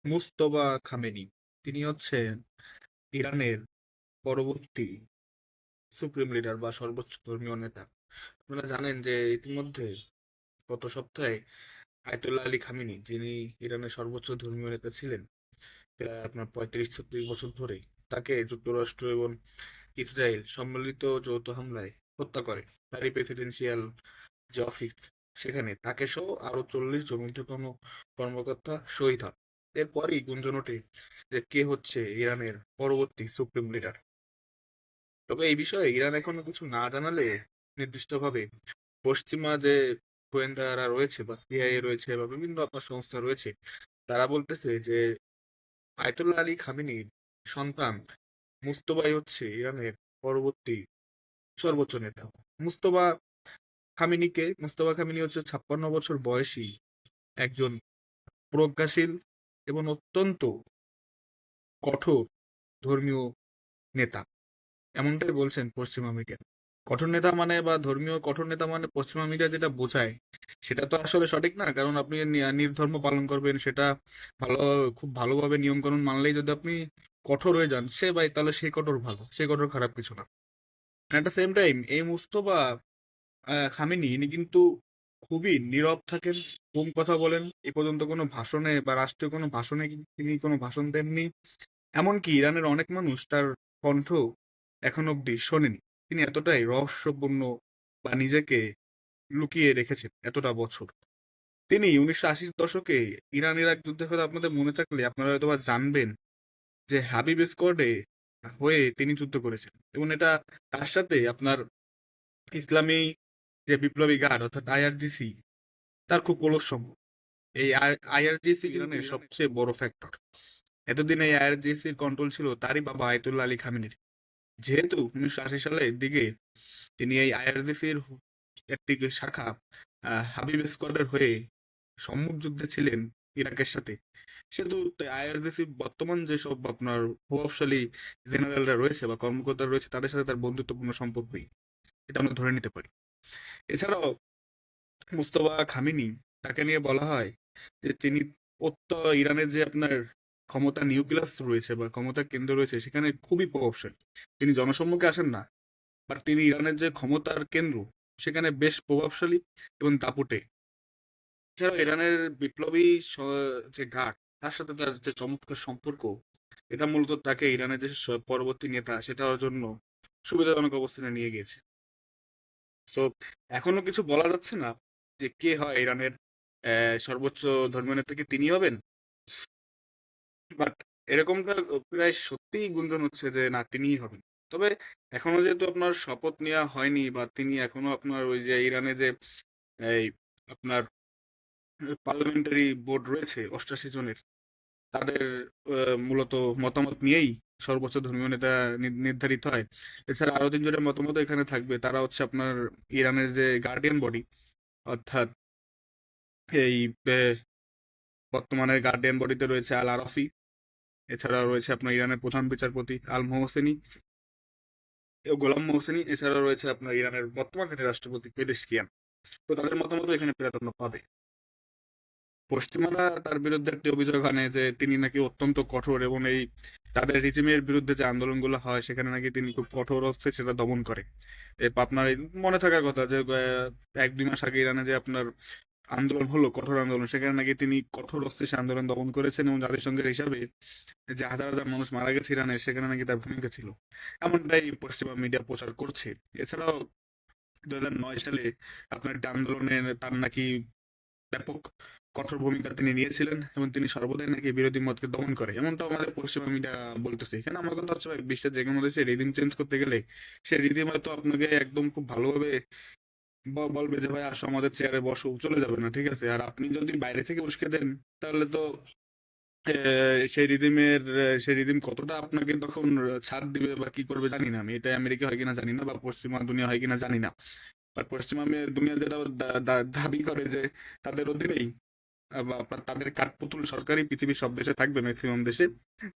Mujtaba Khamenei তিনি হচ্ছেন ইরানের পরবর্তী সুপ্রিম লিডার বা সর্বোচ্চ ধর্মীয় নেতা। আপনারা জানেন যে ইতিমধ্যে গত সপ্তাহে আয়তুল্লাহ আলী খামেনি, যিনি ইরানের সর্বোচ্চ ধর্মীয় নেতা ছিলেন প্রায় আপনার 35-36 বছর ধরে, তাকে যুক্তরাষ্ট্র এবং ইসরায়েল সম্মিলিত যৌথ হামলায় হত্যা করে। তারই প্রেসিডেন্সিয়াল যে অফিস, সেখানে তাকে সহ আরো 40 জন ঊর্ধ্বতন কর্মকর্তা শহীদ হন। এরপরই গুঞ্জন ওঠে যে কে হচ্ছে ইরানের পরবর্তী সুপ্রিম লিডার। তবে এই বিষয়ে ইরান এখনো কিছু না জানালে নির্দিষ্টভাবে পশ্চিমা যে গোয়েন্দারা রয়েছে বা সিআইএ রয়েছে বা বিভিন্ন আপনার সংস্থা রয়েছে, তারা বলতেছে যে আয়তুল্লাহ আলী খামেনির সন্তান মুস্তফাই হচ্ছে ইরানের পরবর্তী সর্বোচ্চ নেতা। মুস্তফা মুস্তফা খামেনি হচ্ছে 56 বছর বয়সী একজন প্রজ্ঞাশীল এবং অত্যন্ত কঠোর ধর্মীয় নেতা, এমনটাই বলছেন পশ্চিমা মিডিয়া। কঠোর নেতা মানে বা ধর্মীয় কঠোর নেতা মানে পশ্চিমা মিডিয়া যেটা বোঝায় সেটা তো আসলে সঠিক না। কারণ আপনি নির্ধর্ম পালন করবেন, সেটা ভালো, খুব ভালোভাবে নিয়ম কানুন মানলেই যদি আপনি কঠোর হয়ে যান, সে ভাই তাহলে সে কঠোর ভালো, সে কঠোর খারাপ কিছু না। এট দ্য সেম টাইম এই মুস্তফা খামেনি ইনি কিন্তু খুবই নীরব থাকেন, কম কথা বলেন। এ পর্যন্ত কোনো ভাষণে বা রাষ্ট্রীয় কোনো ভাষণে তিনি কোনো ভাষণ দেননি। এমনকি ইরানের অনেক মানুষ তার কণ্ঠ এখন অব্দি শোনেনি। তিনি এতটাই রহস্যপূর্ণ বা নিজেকে লুকিয়ে রেখেছেন এতটা বছর। তিনি 1980-র দশকে ইরান ইরাক যুদ্ধের কথা আপনাদের মনে থাকলে আপনারা হয়তো বা জানবেন যে হাবিব স্কোয়াডে হয়ে তিনি যুদ্ধ করেছেন, এবং এটা তার সাথে আপনার ইসলামী যে বিপ্লবী গার্ড অর্থাৎ আইআরজিসি, তার খুব ক্লোজ সম্পর্ক। এই আইআরজিসি ইরানের সবচেয়ে বড় ফ্যাক্টর। এতদিন এই আইআরজিসির কন্ট্রোল ছিল তারই বাবা আয়তুল্লাহ আলী খামেনির। যেহেতু 1980 সালের দিকে তিনি এই আইআরজিসির একটি শাখা হাবিব স্কোয়াডের হয়ে সম্মুখ যুদ্ধে ছিলেন ইরাকের সাথে, সেহেতু আইআরজিসি বর্তমান যেসব আপনার প্রভাবশালী জেনারেলরা রয়েছে বা কর্মকর্তারা রয়েছে, তাদের সাথে তার বন্ধুত্বপূর্ণ সম্পর্কই, এটা আমরা ধরে নিতে পারি। এছাড়াও মুস্তফা খামেনি, তাকে নিয়ে বলা হয় যে তিনি ইরানের যে আপনার ক্ষমতা নিউক্লিয়াস রয়েছে বা ক্ষমতার কেন্দ্র রয়েছে সেখানে খুবই প্রভাবশালী। তিনি জনসম্মুখে আসেন না, বাট তিনি ইরানের যে ক্ষমতার কেন্দ্র সেখানে বেশ প্রভাবশালী এবং দাপুটে। এছাড়াও ইরানের বিপ্লবী যে গার্ড, তার সাথে তার যে চমৎকার সম্পর্ক, এটা মূলত তাকে ইরানের যে পরবর্তী নেতা সেটা হওয়ার জন্য সুবিধাজনক অবস্থানে নিয়ে গিয়েছে। তো এখনো কিছু বলা যাচ্ছে না যে কে হয় ইরানের সর্বোচ্চ ধর্মীয় নেতা, কি তিনি হবেন। বাট এরকমটা প্রায় সত্যিই গুঞ্জন হচ্ছে যে না, তিনিই হবেন। তবে এখনো যেহেতু আপনার শপথ নেওয়া হয়নি বা তিনি এখনো আপনার ওই যে ইরানে যে এই আপনার পার্লামেন্টারি বোর্ড রয়েছে 88 জনের, তাদের মূলত মতামত নিয়েই সর্বোচ্চ ধর্মীয় নেতা নির্ধারিত হয়। এছাড়া আরো 3 জনের মতামত এখানে থাকবে, তারা হচ্ছে আপনার ইরানের যে গার্ডিয়ান বডি, অর্থাৎ এই বর্তমানে গার্ডিয়ান বডিতে রয়েছে আল আরাফি। এছাড়া রয়েছে আপনার ইরানের প্রধান বিচারপতি আল মোহসেনী, গোলাম মোহসেনী। এছাড়া রয়েছে আপনার ইরানের বর্তমান যিনি রাষ্ট্রপতি পেদেশকিয়ান। তো তাদের মতামত এখানে প্রাধান্য পাবে। পশ্চিমারা তার বিরুদ্ধে একটি অভিযোগ আনে যে তিনি নাকি অত্যন্ত কঠোর, এবং এই তাদের রিজিমের বিরুদ্ধে যে আন্দোলনগুলো হয় সেখানে নাকি তিনি খুব কঠোর হচ্ছে সেটা দমন করে। আপনার এই মনে থাকার কথা যে 1-2 মাস আগে ইরানে যে আপনার আন্দোলন হলো, কঠোর আন্দোলন, সেখানে নাকি তিনি কঠোর অস্ত্রে সে আন্দোলন দমন করেছেন, এবং জাতিসংঘের হিসাবে যে হাজার হাজার মানুষ মারা গেছে ইরানে, সেখানে নাকি তার ভূমিকা ছিল। এমনটাই পশ্চিমা মিডিয়া প্রচার করছে। এছাড়াও 2009 সালে আপনার একটা আন্দোলনে তার নাকি ব্যাপক কঠোর ভূমিকা তিনি নিয়েছিলেন, এবং তিনি সর্বদাই নাকি বিরোধী মতকে দমন করে, এমনটা আমাদের পশ্চিমা মিডিয়া বলতেছে। এখানে আমার কথা হচ্ছে ভাই, বিশ্বের যে কোনো দেশে রিদিম চেঞ্জ করতে গেলে সে রিদিম হয়তো আপনাকে একদম খুব ভালোভাবে বলবে যে ভাই আসো আমাদের চেয়ারে বসো, চলে যাবে না, ঠিক আছে। আর আপনি যদি বাইরে থেকে উস্কে দেন, তাহলে তো সেই রিদিম কতটা আপনাকে তখন ছাড় দিবে বা কি করবে জানি না। আমি এটা আমেরিকা হয় কিনা জানি না বা পশ্চিমা দুনিয়া হয় কিনা জানি না, বাট পশ্চিমা দুনিয়া যেটা দাবি করে যে তাদের অধীনেই বা আপনার তাদের কাঠপুতুল সরকারই পৃথিবীর সব দেশে থাকবে, ম্যাক্সিমাম দেশে।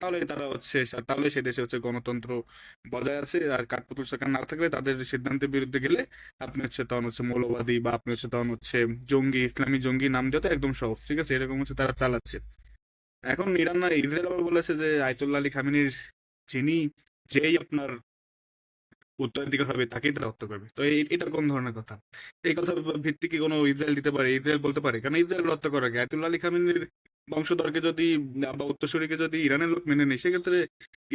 তাহলে তারা হচ্ছে তাহলে সেই দেশে হচ্ছে গণতন্ত্র বজায় আছে। আর কাঠপুতুল সরকার না থাকলে, তাদের সিদ্ধান্তের বিরুদ্ধে গেলে আপনি হচ্ছে তখন হচ্ছে মৌলবাদী বা আপনি হচ্ছে তখন হচ্ছে জঙ্গি, ইসলামী জঙ্গি নাম দেওয়া তো একদম সহজ, ঠিক আছে, এরকম হচ্ছে তারা চালাচ্ছে। এখন ইরান না ইসরায়েল আবার বলেছে যে আয়তুল্লাহ আলী খামেনির যিনি যেই আপনার উত্তরাধিকার হবে তাকেই তারা হত্যা করবে। তো এটা কোন ধরনের কথা? এই কথার উপর ভিত্তি কি কোনো ইসরায়েল দিতে পারে? ইসরায়েল বলতে পারে? কারণ ইসরায়েল হত্যা করার আগে আয়াতুল্লাহ আলী খামেনির বংশধরকে যদি বা উত্তরসূরিকে যদি ইরানের লোক মেনে নেয়, সেক্ষেত্রে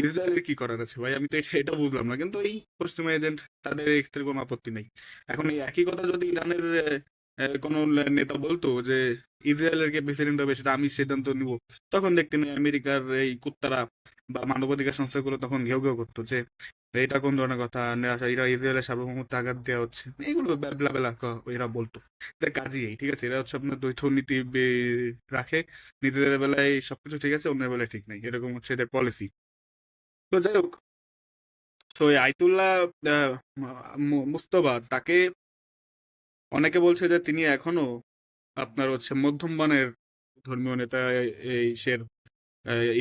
ইসরায়েলের কি করার আছে ভাই? আমি তো এটা বুঝলাম না। কিন্তু এই পশ্চিমা এজেন্ট তাদের এক্ষেত্রে কোনো আপত্তি নেই। এখন এই একই কথা যদি ইরানের কোনো নেতা বলতো যে ইসরায়েলের কে প্রেসিডেন্ট হবে সেটা আমি সিদ্ধান্ত নিব, তখন দেখতেন এই আমেরিকার এই কুত্তারা বা মানবাধিকার সংস্থাগুলো তখন ঘেউ ঘেউ করতো যে এটা কোন ধরনের কথা, এরা ইসরায়েলের সার্বভৌমত্বে আঘাত দেওয়া হচ্ছে, এগুলো ব্যাবলা বেলা এরা বলতো। এদের কাজই এই, ঠিক আছে? এরা হচ্ছে আপনার দ্বৈত নীতি রাখে, নিজেদের বেলায় সবকিছু ঠিক আছে, অন্যের বেলায় ঠিক নাই, এরকম হচ্ছে এদের পলিসি। তো যাই হোক, তো এই আইতুল্লাহ মুস্তফা তাকে অনেকে বলছে যে তিনি এখনো আপনার হচ্ছে মধ্যম মানের ধর্মীয় নেতা এই সের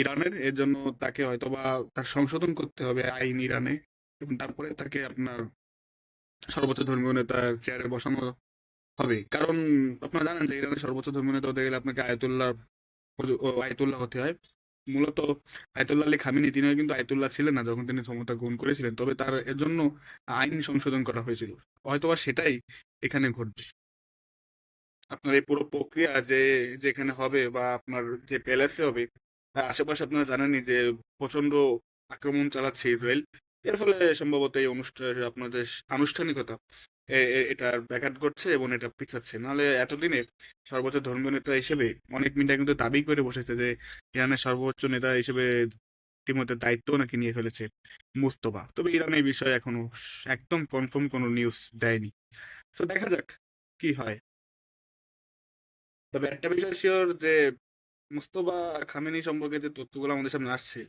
ইরানের, এর জন্য তাকে হয়তোবা তার সংশোধন করতে হবে আইন ইরানে, এবং তারপরে তাকে আপনার সর্বোচ্চ ধর্মীয় নেতা চেয়ারে বসানো হবে। কারণ আপনারা জানেন যে ইরানের সর্বোচ্চ ধর্মীয় নেতা হতে গেলে আপনাকে আয়াতুল্লাহ হতে হয়। মূলত আয়াতুল্লাহ আলী খামেনি তিনি কিন্তু আয়াতুল্লাহ ছিলেন না যখন তিনি ক্ষমতা গ্রহণ করেছিলেন, তবে তার এর জন্য আইন সংশোধন করা হয়েছিল। হয়তোবা সেটাই এখানে ঘটবে। আপনার এই পুরো প্রক্রিয়া যেখানে হবে বা আপনার যে প্যালেসে হবে, তার আশেপাশে আপনারা জানেনই যে প্রচন্ড আক্রমণ চালাচ্ছে ইসরায়েল। এর ফলে সম্ভবত এই অনুষ্ঠান আপনাদের আনুষ্ঠানিকতা এটার ব্যাঘাত ঘটছে এবং এটা পিছাচ্ছে। নাহলে এতদিনে সর্বোচ্চ ধর্মীয় নেতা হিসেবে অনেক মিডিয়া কিন্তু দাবি করে বসেছে যে ইরানের সর্বোচ্চ নেতা হিসেবে ইতিমধ্যে দায়িত্ব নাকি নিয়ে ফেলেছে মুস্তফা। তবে ইরান এই বিষয়ে এখনো একদম কনফার্ম কোনো নিউজ দেয়নি। তো দেখা যাক কি হয়। তবে একটা বিষয় শিওর যে মুস্তফা খামেনি সম্পর্কে যে তথ্যগুলো আমাদের সামনে আসছে,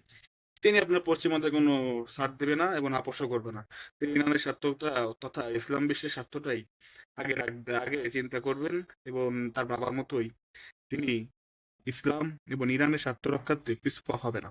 তিনি আপনার পশ্চিমাদের কোনো ছাড় দেবে না এবং আপোষও করবে না। তিনি ইরানের স্বার্থটা তথা ইসলাম বিশ্বের স্বার্থটাই আগে রাখবে, আগে চিন্তা করবেন, এবং তার বাবার মতোই তিনি ইসলাম এবং ইরানের স্বার্থ রক্ষার্থে পিছপা হবে না।